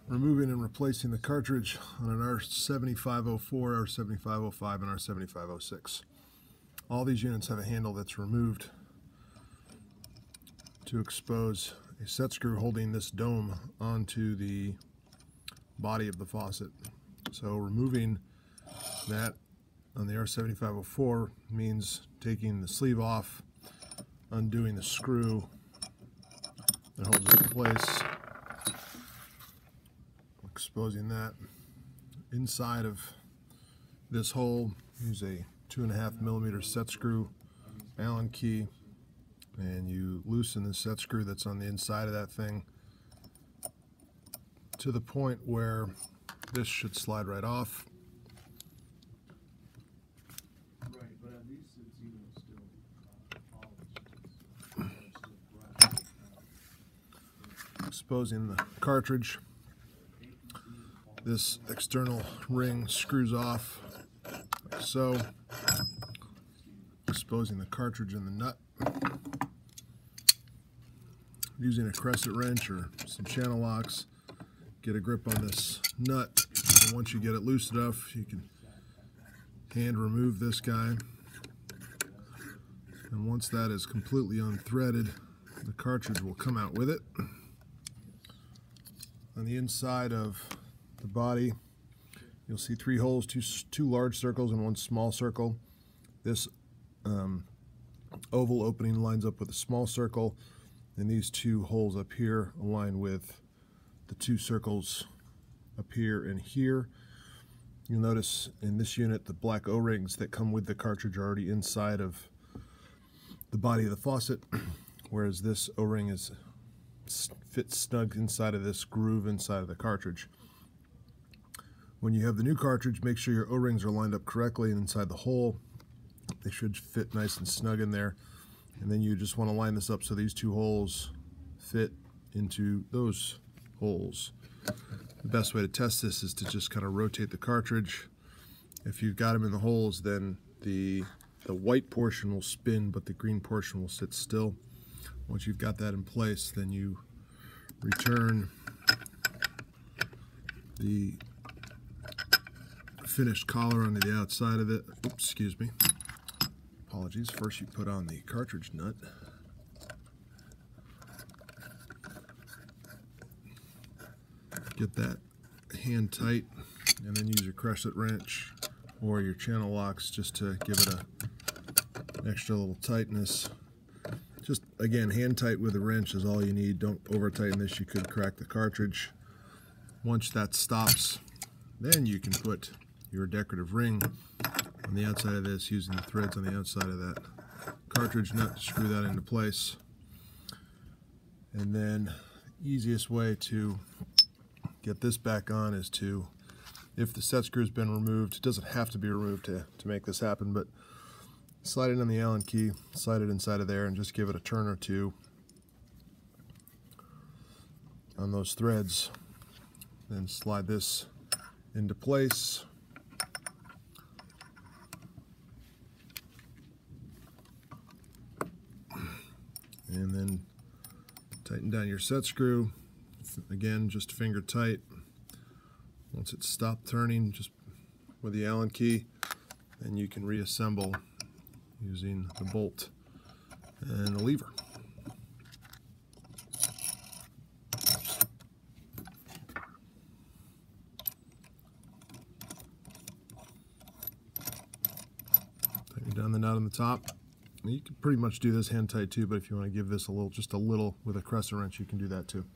removing and replacing the cartridge on an R7504, R7505, and R7506. All these units have a handle that's removed to expose a set screw holding this dome onto the body of the faucet. So removing that on the R7504 means taking the sleeve off, undoing the screw that holds it in place, exposing that. Inside of this hole, use a 2.5mm set screw Allen key, and you loosen the set screw that's on the inside of that thing to the point where this should slide right off. Right, but at least it's still polished. Exposing the cartridge. This external ring screws off like so. Exposing the cartridge and the nut. Using a crescent wrench or some channel locks, get a grip on this nut, and once you get it loose enough, you can hand remove this guy. And once that is completely unthreaded, the cartridge will come out with it. On the inside of the body, you'll see 3 holes, two large circles and 1 small circle. This oval opening lines up with a small circle, and these 2 holes up here align with the 2 circles up here and here. You'll notice in this unit the black O-rings that come with the cartridge are already inside of the body of the faucet, whereas this O-ring fits snug inside of this groove inside of the cartridge. When you have the new cartridge, make sure your O-rings are lined up correctly and inside the hole. They should fit nice and snug in there. And then you just want to line this up so these 2 holes fit into those holes. The best way to test this is to just kind of rotate the cartridge. If you've got them in the holes, then the white portion will spin, but the green portion will sit still. Once you've got that in place, then you return the finished collar onto the outside of it. Oops, excuse me. Apologies. First you put on the cartridge nut. Get that hand tight, and then use your crescent wrench or your channel locks just to give it an extra little tightness. Just again, hand tight with a wrench is all you need. Don't over tighten this, you could crack the cartridge. Once that stops, then you can put your decorative ring on the outside of this using the threads on the outside of that cartridge nut to screw that into place. And then the easiest way to get this back on is to, if the set screw has been removed, it doesn't have to be removed to make this happen, but slide it on the Allen key, slide it inside of there, and just give it a turn or 2 on those threads. Then slide this into place. And then tighten down your set screw. Again, just finger tight. Once it's stopped turning, just with the Allen key, then you can reassemble using the bolt and the lever. Tighten down the nut on the top. You can pretty much do this hand tight too, but if you want to give this just a little with a crescent wrench, you can do that too.